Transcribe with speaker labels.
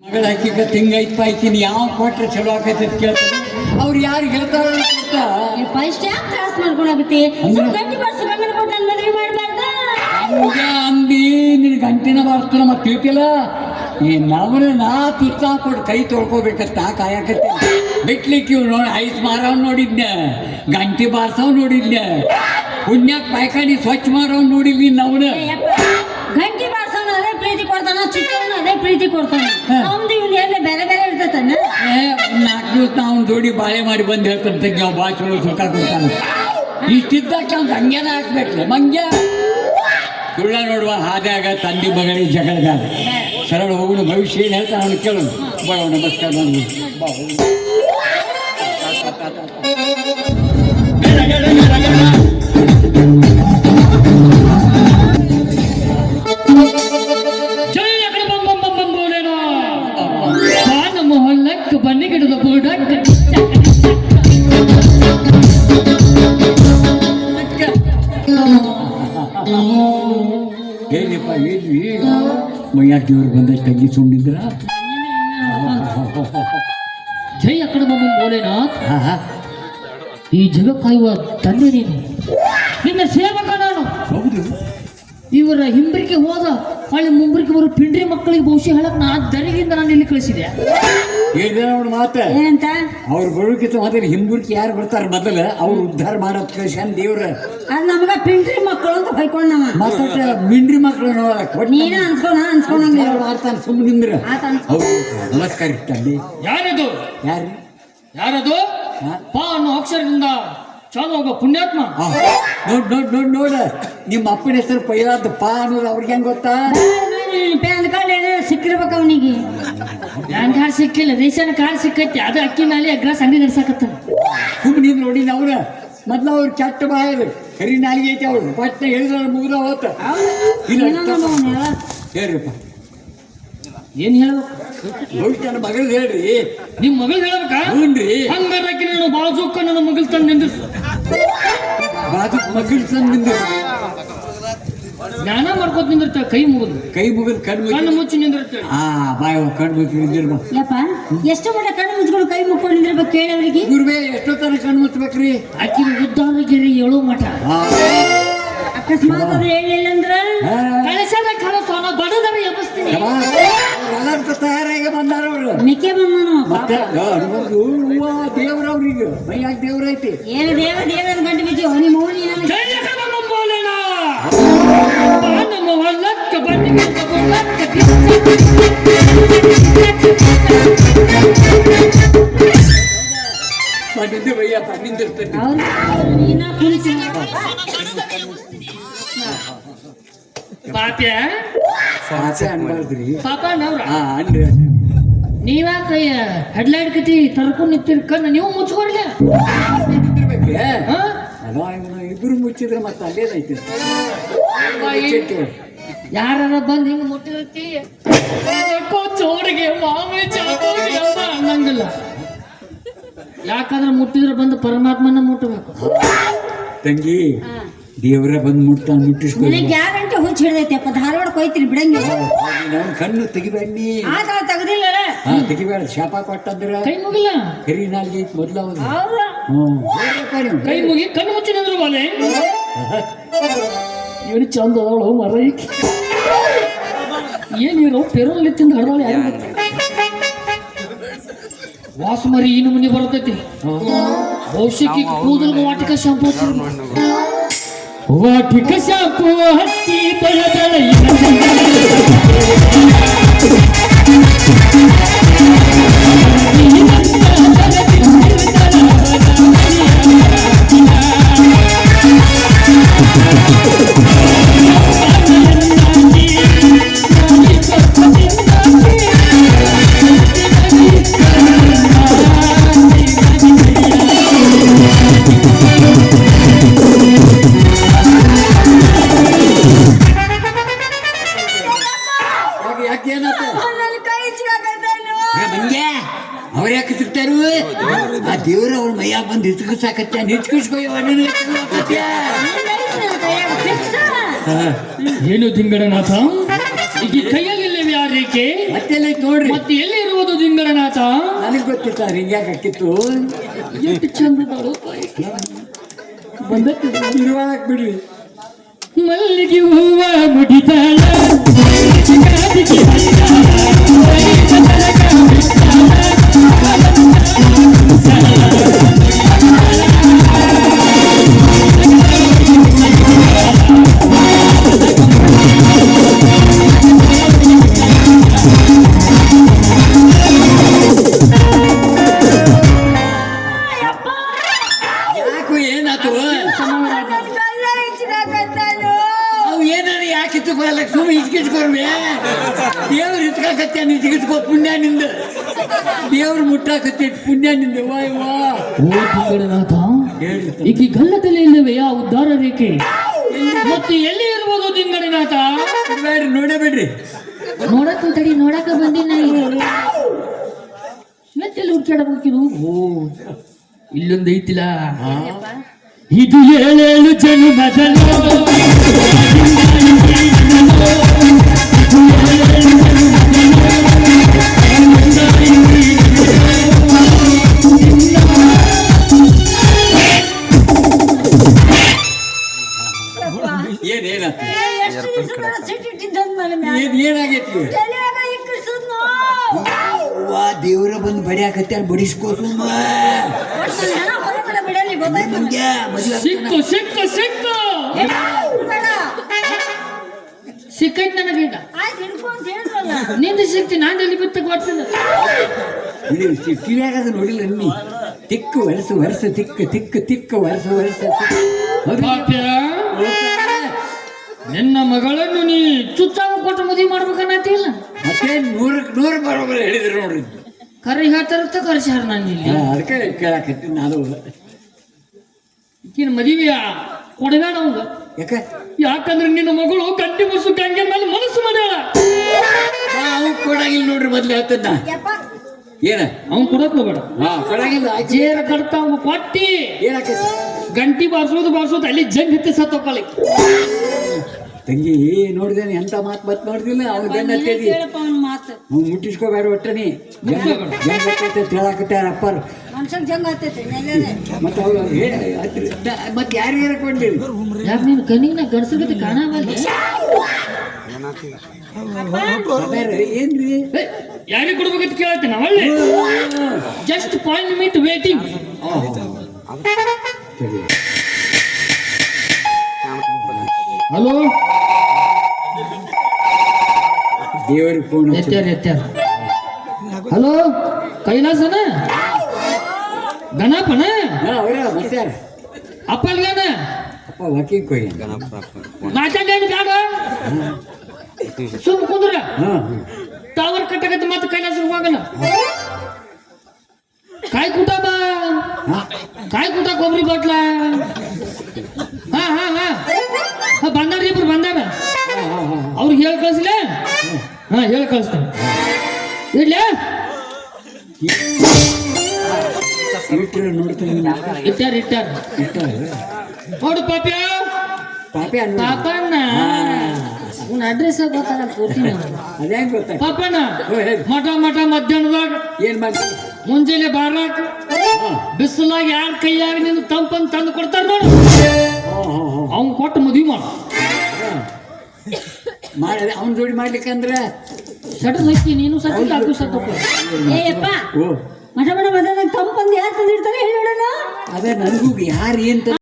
Speaker 1: ಮಗಳ ಹಾಕಿಗ ತಿಂಗೈತ್ ಪಾಯ್ತೀನಿ ಯಾವ ಕೊಟ್ರೆ ಚಲೋ ಆಕೈತೆ ಅಂತ ಕೇಳ್ತಾರೆ. ಅವ್ರು ಯಾರು ಹೇಳ್ತಾರ
Speaker 2: ಫಸ್ಟ್ ಯಾಕೆ ತ್ರಾಸ ಮಾಡ್ಕೊಳಕತ್ತಿ ಗಂಟಿ ಬರ್ಸಿ ಗಂಡನ ಕೊಟ್ಟು ನನ್ನ ಮದುವೆ ಮಾಡ್ಬಾರ್ದ
Speaker 1: ಅಂದಿ ನಿನ್ ಗಂಟಿನ ಬಾರಿಸ್ತಾನ ಮತ್ತೆ ತಿಳ್ತಿಲ್ಲ ಈ ನವನ ನಾ ತುರ್ತಾ ಕೊಟ್ಟು ಕೈ ತೊಳ್ಕೊಬೇಕಂತ ಕಾಯಕತ್ತೆ ಬಿಟ್ಲಿಕ್ಕೆ ಇವ್ ನೋಡಿ ಐಸ್ ಮಾರವ್ ನೋಡಿದ್ನ ಗಂಟಿ ಬಾರ್ಸವ್ ನೋಡಿದ್ನ ಪುಣ್ಯಾಕ್ ಪಾಯ್ಕಾನಿ ಸ್ವಚ್ಛ ಮಾರವ್ ನೋಡಿದ್ವಿ ನವನ
Speaker 2: ಗಂಟಿ ಬಾರ್ಸೋನು ಅದೇ ಪ್ರೀತಿ ಕೊಡ್ತಾನ ಚಿಕ್ಕವನು ಅದೇ ಪ್ರೀತಿ ಕೊಡ್ತಾನ ಅವ್ನು ಇವ್ನು ಎಲ್ಲ ಬೇರೆ ಬೇರೆ ಇರ್ತತಾನ
Speaker 1: 4 ದಿವಸ ಅವ್ನ ಜೋಡಿ ಬಾಳೆ ಮಾಡಿ ಬಂದು ಹೇಳ್ತಂತ ನಾವು ಬಾ ಚಲೋ ಸುಖ ಕೊಡ್ತಾನ ಇಷ್ಟಿದ್ದಕ್ಕ ಅವ್ನು ಹಂಗ್ಯಾನ ಹಾಕ್ಬೇಕ್ರೆ ಮಂಗ್ಯ ಸುಳ್ಳ ನೋಡುವ ಹಾದ್ಯಾಗ ತಂದಿ ಮಗಳಿಗೆ ಜಗಳಗಾದ ಸರಳ ಹೋಗುಣ ಭವಿಷ್ಯ ಏನು ಹೇಳ್ತಾನೆ ಅವನು ಕೇಳೋಣ ಬಾ ನಮಸ್ಕಾರ ಮಾಡಿ
Speaker 3: ಮೊಹಲ್ಲಕ್ಕೆ ಬನ್ನಿ ಗಿಡದ ಬೂಡಕ್ಕೆ
Speaker 1: ಹೇಳಪ್ಪ ಹೇಳಿ ಮೈಯಾಕ ದೇವ್ರು ಬಂದಷ್ಟು ತಂಗಿ ಸುಂಡಿದ್ರ
Speaker 3: ಜೈ ಅಕಡ ಮಮ್ಮ ಬೋಲೆನಾಥ್ ಈ ಜಗ ಕಾಯುವ ತಂದೆ ನೀನು ನಿನ್ನ ಸೇವಕ ನಾನು
Speaker 1: ಹೌದು
Speaker 3: ಇವರ ಹಿಂಬರಿಕೆ ಹೋದ ಅಲ್ಲಿ ಮುಂಬರಿಕೆ ಬರೋ ಪಿಂಡ್ರಿ ಮಕ್ಕಳಿಗೆ ಬಹುಶಃ ಹೇಳಕ್ ನಾ ದರಿಗಿಂದ ನಾನು ಇಲ್ಲಿ ಕಳಿಸಿದೆ
Speaker 1: ಹೇಳಿದ ನೋಡು ಮಾತ
Speaker 2: ಏನಂತ
Speaker 1: ಅವ್ರು ಬರೋಕ್ಕಿಂತ ಮೊದಲು ಹಿಂಬುರ್ಕಿ ಯಾರು ಬರ್ತಾರ ಮೊದಲ ಅವ್ರು ಉದ್ಧಾರ ಮಾಡೋದ್ ಕಳ್ಸ್ಯಾನ ದೇವ್ರ
Speaker 2: ಅದು ನಮಗ ಪಿಂಡ್ರಿ ಮಕ್ಕಳು ಅಂತ ಬೈಕೊಂಡವ
Speaker 1: ಮತ್ತೆ ಮಿಂಡ್ರಿ ಮಕ್ಕಳು
Speaker 2: ನೀನ ಅನ್ಸ್ಕೊಂಡಂಗಿಲ್ಲ
Speaker 1: ಮಾಡ್ತಾನೆ ಸುಮ್ಮನೆ ನಿಂದ್ರ
Speaker 2: ಆತ
Speaker 1: ಹೌದು ನಮಸ್ಕಾರ ತಂದೆ
Speaker 3: ಯಾರಿದು
Speaker 1: ಯಾರು
Speaker 3: ಯಾರದು ಪಾ ಅನ್ನೋ ಅಕ್ಷರದಿಂದ ಚಾಲು ಹೋಗೋ ಪುಣ್ಯಾತ್ಮ
Speaker 1: ನೋಡ್ ನೋಡ್ ನೋಡ್ ನೋಡ ನಿಮ್ಮ ಅಪ್ಪನ ಹೆಸರು ಪೈಲಾದ ಪಾ ಅನ್ನೋದು ಅವ್ರಿಗೆ ಹೆಂಗ್ ಗೊತ್ತಾ
Speaker 2: ಪ್ಯಾನ್ ಕಾರ್ಡ್ ಏನಾರ ಸಿಕ್ಕಿರ್ಬೇಕು ಅವನಿಗೆ
Speaker 3: ಪ್ಯಾನ್ ಕಾರ್ಡ್ ಸಿಕ್ಕಿಲ್ಲ ರೇಷನ್ ಕಾರ್ಡ್ ಸಿಕ್ಕೈತಿ ಅದು ಅಕ್ಕಿ ಮೇಲೆ ಅಗ್ರಾಸ್ ಅಂಗಡಿ ನಡ್ಸಾಕತ್ತ
Speaker 1: ಸುಮ್ಮನೆ ನೋಡಿ ಅವ್ರ ಮೊದ್ಲು ಅವ್ರು ಕೆಟ್ಟ ಬಾಯದು ಕರಿ ನಾಲಿಗೆ ಐತಿ ಅವ್ರು ಪಟ್ನ ಹೇಳಿದ್ರ ಮುಗಿದ ಹೋತ ಹೇಳ್ರಿಪ್ಪ
Speaker 3: ಏನ್ ಹೇಳ್ಬೇಕು
Speaker 1: ಭವಿಷ್ಯ ನನ್ನ ಮಗಳು ಹೇಳ್ರಿ
Speaker 3: ನಿಮ್ ಮಗಳು ಹೇಳ್ಬೇಕಾ
Speaker 1: ಹ್ಞೂನ್ರಿ
Speaker 3: ಹಂಗಾರಕ್ಕೆ ನಾನು ಬಾಜುಕ್ಕ ನನ್ನ ಮಗಳು ತಂದು ನಿಂದಿರ್ಸು
Speaker 1: ಬಾಜು ಮಗಳು ತಂದು
Speaker 3: ಸ್ನಾನ ಮಾಡ್ಕೋತ ನಿಂದಿರ್ತಾಳೆ ಕೈ ಮುಗಿದು
Speaker 1: ಕೈ ಮುಗಿದು
Speaker 3: ಕಣ್ಣು ಮುಚ್ಚಿ ನಿಂದಿರ್ತಾಳೆ
Speaker 1: ಬಾಯ್ ಕಣ್ಣು ಮುಚ್ಚಿ ನಿಂದಿರ್ಬ
Speaker 2: ಯಪ್ಪ ಎಷ್ಟು ಮಟ್ಟ ಕಣ್ಣು ಮುಚ್ಕೊಂಡು ಕೈ ಮುಕ್ಕೊಂಡಿರ್ಬೇಕು ಕೇಳವ್ರಿಗೆ
Speaker 1: ಗುರುವೇ ಎಷ್ಟೋ ತರ ಕಣ್ಣು ಮುಚ್ಚಬೇಕ್ರಿ
Speaker 3: ಆಕಿ ಉದ್ದಾರಗಿರಿ ಏಳು ಮಠ
Speaker 2: ಅಕಸ್ಮಾತ್ ಅವ್ರು ಹೇಳಿಲ್ಲ ಅಂದ್ರ
Speaker 3: ಕಳಸದ ಕಳಸೋನ ಬಡದರ ಎಬ್ಬಿಸ್ತೀನಿ
Speaker 1: ಎಲ್ಲರೂ ತಯಾರಾಗಿ ಬಂದಾರ ಅವ್ರು
Speaker 2: ಮೆಕ್ಕೆ ಬಂದನು
Speaker 1: ಮತ್ತೆ ದೇವ್ರವ್ರಿಗೆ ಮೈಯಾಗ ದೇವ್ರ ಐತಿ
Speaker 2: ಏನು ದೇವರ ಗಂಟು ಬಿದ್ದು ನಿಮ್ಮ ಮೌನಿ
Speaker 3: ನಮ್ಮ ಹೊಲಕ್ಕೆ ಬನ್ನಿ
Speaker 1: ಬಂದಿದ್ದೆ ಬಯ್ಯಪ್ಪ ನಿಂದಿರ್ತೇನೆ
Speaker 3: ಪಾಪ್ಯ
Speaker 1: ಆಸೆ ಅನ್ಬಾರ್ದ್ರಿ
Speaker 3: ಪಾಪ ನವ್ರ
Speaker 1: ಅನ್ರಿ
Speaker 3: ನೀವ್ಯಾಕ ಹೆಡ್ಲೈಟ್ ಕತಿ ತರ್ಕೊಂಡು ನಿಂತಿರ್ ಕಣ್ಣು ನೀವು ಮುಚ್ಕೊಡ್ಲ
Speaker 1: ನಿಂದಿರ್ಬೇಕ್ರಿ ಇಬ್ರು ಮುಚ್ಚಿದ್ರೆ ಮತ್ತೆ ಅಲ್ಲೇನೈತಿ
Speaker 3: ಯಾರ ಬಂದ್ ಹಿಂಗ್ ಮುಟ್ಟಿರ್ತಿ ಚೋರಿಗೆ ಮಾಮೂಲಿ ಚಾಕೋರಿ ಅಂತ ಅನ್ನಂಗಿಲ್ಲ ಯಾಕಂದ್ರೆ ಮುಟ್ಟಿದ್ರೆ ಬಂದು ಪರಮಾತ್ಮನ ಮುಟ್ಟಬೇಕು
Speaker 1: ತಂಗಿ ದೇವ್ರ ಬಂದು ಮುಟ್ಟಿಸ್ಕೊ
Speaker 2: ಗ್ಯಾರಂಟಿ ಹುಚ್ಚ ಹಿಡ್ದೈತೆಪ್ಪ ಧಾರವಾಡ ಕೊಯ್ತೀನಿ ಬಿಡಂಗಿಲ್ಲ
Speaker 1: ನನ್ ಕಣ್ಣು ತೆಗಿಬೇಡಿ
Speaker 2: ತೆಗ್ದಿಲ್ಲ
Speaker 1: ತೆಗಿಬೇಡ ಶಾಪ ಕೊಟ್ಟಂದ್ರ
Speaker 3: ಕೈ ಮುಗಿಲ್ಲ
Speaker 1: ಕರಿ ನಾಲ್ಗೆ ಐತಿ ಮೊದ್ಲ
Speaker 3: ಕೈ ಮುಗಿ ಕಣ್ಣು ಮುಚ್ಚಿ ನಿಂದ್ರು ಬಾಲೆ ಏನು ಚಂದ ಅದವಳು ಮರ ಏನಿರೋ ಪೆರೋಲ್ ತಿಂದು ಹಡ್ದಾಳೆ ಯಾರು ವಾಸುಮರಿ ಇನ್ನು ಮುನಿ ಬರ್ತೈತಿ ಔಷಧಿ ಕೂದಲು ವಾಟಿಕ ಶಾಂಪು ವಾಟಿಕ ಶಾಂಪು ಹಚ್ಚಿ ತೊಳೆದಳ
Speaker 1: ಅವ್ರ ಯಾಕೆ ಸಿಗ್ತಾರು ಆ ದೇವ್ರ ಅವ್ರ ಮೈಯಾಗ ಬಂದು ಹಿಚ್ಕಿಸಾಕತ್ತ ಹಿಚ್ಕಿಸ್ಕೊ
Speaker 3: ಏನು ದಿಂಗಡನಾಥ ಈಗ ಕೈಯಲ್ಲಿ ಯಾರಿಗೆ ಆಕೆ
Speaker 1: ಮತ್ತೆಲ್ಲ ಐತ್ ನೋಡ್ರಿ.
Speaker 3: ಮತ್ತೆ ಎಲ್ಲಿ ಇರುವುದು ದಿಂಗಳನಾಥ?
Speaker 1: ನನಗ್ ಗೊತ್ತಿತ್ತ ಹಿಂಗ್ಯಾಕೆ ಹಾಕಿತ್ತು
Speaker 3: ಎಷ್ಟು ಚಂದ ಬಂದಕ್ಕೆ
Speaker 1: ಇರುವಾಳಕ್ ಬಿಡ್ರಿ.
Speaker 3: ಮಲ್ಲಿಗೆ ಹೂವ ಮುಡಿದಾಳ
Speaker 1: ಯಾಕು ಏನಾತು? ಅವು ಏನಾರ ಯಾಕೆ ಇತ್ತುಕೊಳ್ಳಕ್ ಸುಮ್ಮನೆ ಇಚ್ಕಿಚ್ಕೊಳ್ಬೇ. ದೇವ್ರು ಇತ್ಕಾಕತ್ತೆ ಇಚ್ಕಿಚ್ಕೋ ಪುಣ್ಯ ನಿಂದ. ದೇವ್ರು ಮುಟ್ಟಾಕತ್ತೆ ಪುಣ್ಯ ನಿಂದ. ವಾ ವಾ
Speaker 3: ಓ ದಿಂಗಳನಾಥ,
Speaker 1: ಹೇಳಿ
Speaker 3: ಈಕಿ ಗಲ್ಲದಲ್ಲಿ ಇಲ್ಲವೇ ಆ ಉದ್ಧಾರ ರೇಖೆ? ಮತ್ತೆ ಎಲ್ಲಿ ಇರುವುದು ದಿಂಗಳನಾಥ?
Speaker 1: ಬೇಡ್ರಿ, ನೋಡೇ ಬಿಡ್ರಿ.
Speaker 3: ನೋಡಕ್ಕ ತಡಿ, ನೋಡಕ್ಕ ಬಂದಿನ ಮೆತ್ತೆಲ್ಲಿ ಹುಡ್ಕಾಡಬೇಕಿದು. ಓ ಇಲ್ಲೊಂದು ಐತಿಲ್ಲ, ಇದು ಏಳೇಳು ಜನ್ಮದಲ್ಲೋ
Speaker 1: ಏನಾಯ್ತು?
Speaker 2: ಸಿಟ್ಟಿಟ್ಟಿದ್ದ
Speaker 1: ಏನಾಗೈತಿ? ವಾ ದೇವ್ರ ಬಂದು ಬಡಿಯಾಕತ್ತೆ ಬಡಿಸ್ಕೋ ಸುಮ್ಮ. ನಿಮ್ಗೆ ಮದುವೆ
Speaker 3: ಸಿಕ್ಕು ಸಿಕ್ಕು ಸಿಕ್ಕು ಸಿಕ್ಕೈತ್ ನನಗೀಗ. ನಿಂದ ಸಿಕ್ತಿ, ನಾನು ಎಲ್ಲಿ ಬಿತ್ತ ಗೊತ್ತಿಲ್ಲ.
Speaker 1: ಕಿವಿಯಾಗದ ನೋಡಿಲ್ಲ ನೀ. ತಿಕ್ಕು ವರ್ಷ ವರ್ಷ ತಿಕ್ಕು ತಿಕ್ಕು ತಿಕ್ಕು ವರ್ಷ ವರ್ಷ
Speaker 3: ಪಾಪ್ಯ, ನಿನ್ನ ಮಗಳನ್ನು ನೀ ಚುಚ್ಚಾಗ ಕೊಟ್ಟು ಮದುವೆ ಮಾಡ್ಬೇಕನ್ನತಿಲ್ಲ.
Speaker 1: ಮತ್ತೆ ನೂರು ಬರೋಬರ ಹೇಳಿದ್ರು ನೋಡ್ರಿ.
Speaker 3: ಕರೆ ಹೇಳ್ತಾರಂತ ಕರ್ಸ್ಯಾರ ನಾನು ಇಲ್ಲಿ.
Speaker 1: ಅದಕ್ಕೆ ಕೇಳಾಕತ್ತೀನಿ ನಾನು.
Speaker 3: ಈಕಿನ ಮದುವೆಯ ಕೊಡಬೇಡ ಅವಂಗ.
Speaker 1: ಯಾಕೆ?
Speaker 3: ಯಾಕಂದ್ರೆ ನಿನ್ನ ಮಗಳು ಗಂಟೆ ವರ್ಷ ಗಂಗೆ ಮೇಲೆ ಮನಸ್ಸು ಮಾಡ್ಯಾಳ.
Speaker 1: ಅವು ಕೊಡಾಗಿಲ್ಲ ನೋಡ್ರಿ. ಮೊದ್ಲು ಹೇಳ್ತದ ಏನ
Speaker 3: ಅವ್ನು ಕೊಡಕ್ ಹೋಗ್ಬೇಡ.
Speaker 1: ಕೊಡಾಗಿಲ್ಲ.
Speaker 3: ಜೇರ ಕಡ್ತ ಅವ್ನು ಕೊಟ್ಟಿ
Speaker 1: ಏನಾಕೈತಿ?
Speaker 3: ಗಂಟಿ ಬಾರ್ಸೋದು ಅಲ್ಲಿ ಜಂಗ್ ಹತ್ತಿ ಸತ್ತೋಕಲಿ.
Speaker 1: ತಂಗಿ ನೋಡಿದೇನೆ ಎಂತ ಮಾತು ಬತ್ ನೋಡಿದಿಲ್ಲ. ಅವ್ನು ಗಂಡ ಹತ್ತೇದಿ
Speaker 2: ಮಾತು
Speaker 1: ಅವ್ನು ಮುಟ್ಟಿಸ್ಕೋಬೇಡ ಒಟ್ಟನಿ. ಹೇಳಾಕತ್ತಾರ ಅಪ್ಪರ್.
Speaker 2: ಮನ್ಸನ್ ಜಂಗ್ ಆಗ್ತೈತೆ.
Speaker 1: ಮತ್ತೆ ಅವ್ರು ಮತ್ತೆ ಯಾರು ಹೇಳ್ಕೊಂಡಿರಿ?
Speaker 3: ಯಾಕೆ ನೀನು ಕಣ್ಣಿಗೆ ಗಡ್ಸಗತ್ತೆ ಕಾಣವಲ್ಲ?
Speaker 1: ಏನ್ರಿ?
Speaker 3: ಯಾರಿಗೆ ಕೊಡ್ಬೇಕಂತ ಕೇಳತ್ತೇನೆ ಒಳ್ಳೆ. Just point minute waiting. Hello,
Speaker 1: ದೇವರಿಗೆ ಫೋನ್
Speaker 3: ಎತ್ಯಾರ. ಹಲೋ, ಕೈಲಾಸನ ಗಣಪನ
Speaker 1: ಅವ್ರ ಮತ್ತೆ
Speaker 3: ಅಪ್ಪಲ್ಗನ
Speaker 1: ಅಪ್ಪ ವಾಕಿಂಗ್ ಹೋಗಿ
Speaker 3: ಮಾತಾಡೇನು ಬೇಡ, ಸುಮ್ ಕುಂದ್ರ.
Speaker 1: ಹಾಂ
Speaker 3: ಟವರ್ ಕಟ್ಟಕತ್ತ ಮತ್ತೆ ಕೈಲಾಸ ಹೋಗಲ್ಲ. ಕಾಯಿ ಕೂಟ ಬಾ, ಕಾಯಿ ಕೂಟ ಕೊಬ್ಬರಿ ಬಾಟ್ಲ. ಹಾ ಬಂದಾರ, ಇಬ್ರು ಬಂದಾರ. ಅವ್ರಿಗೆ ಹೇಳಿ ಕಳಿಸ್ಲ. ಹಾ ಹೇಳಿ ಕಳಿಸ್ತೇನೆ. ಇಡ್ಲ
Speaker 1: ನೋಡ್ತೀನಿ.
Speaker 3: ಇಟ್ಟಾರ ನೋಡು ಪಾಪ್ಯ.
Speaker 1: ಪಾಪೆ
Speaker 3: ಪಾಪಣ್ಣ ಅವ್ನ ಅಡ್ರೆಸ್ ಗೊತ್ತಾಗಲ್ಲ ಪೂರ್ತಿ.
Speaker 1: ಅದೇ ಗೊತ್ತಾಗ
Speaker 3: ಪಾಪಣ್ಣ ಮಠ ಮಧ್ಯಾಹ್ನದಾಗ
Speaker 1: ಏನ್ ಮಾಡಿ
Speaker 3: ಮುಂಜಾನೆ ಬಾರಾಕ್ ಬಿಸಿಲಾಗ ಯಾರ ಕೈಯಾಗ ನಿನ್ನ ತಂಪನ್ ತಂದು ಕೊಡ್ತಾರ ನೋಡು. ಅವ್ನ್ ಕೊಟ್ಟು ಮದುವೆ
Speaker 1: ಮಾಡಿದೆ ಅವ್ನ ಜೋಡಿ ಮಾಡ್ಲಿಕ್ಕಂದ್ರೆ
Speaker 3: ಸಟದ್ ಹೋಯ್ತಿ ನೀನು ಸತ್ತ ಹಾಕು ಸತ್ತ.
Speaker 2: ಏಯಪ್ಪ
Speaker 1: ಓ
Speaker 2: ಮಠ ಮಠ ತಂಪಂದು ಯಾರು ತಂದಿರ್ತಾರೆ ಹೇಳೋಣ.
Speaker 1: ಅದೇ ನನಗೂ ಯಾರು ಏನ್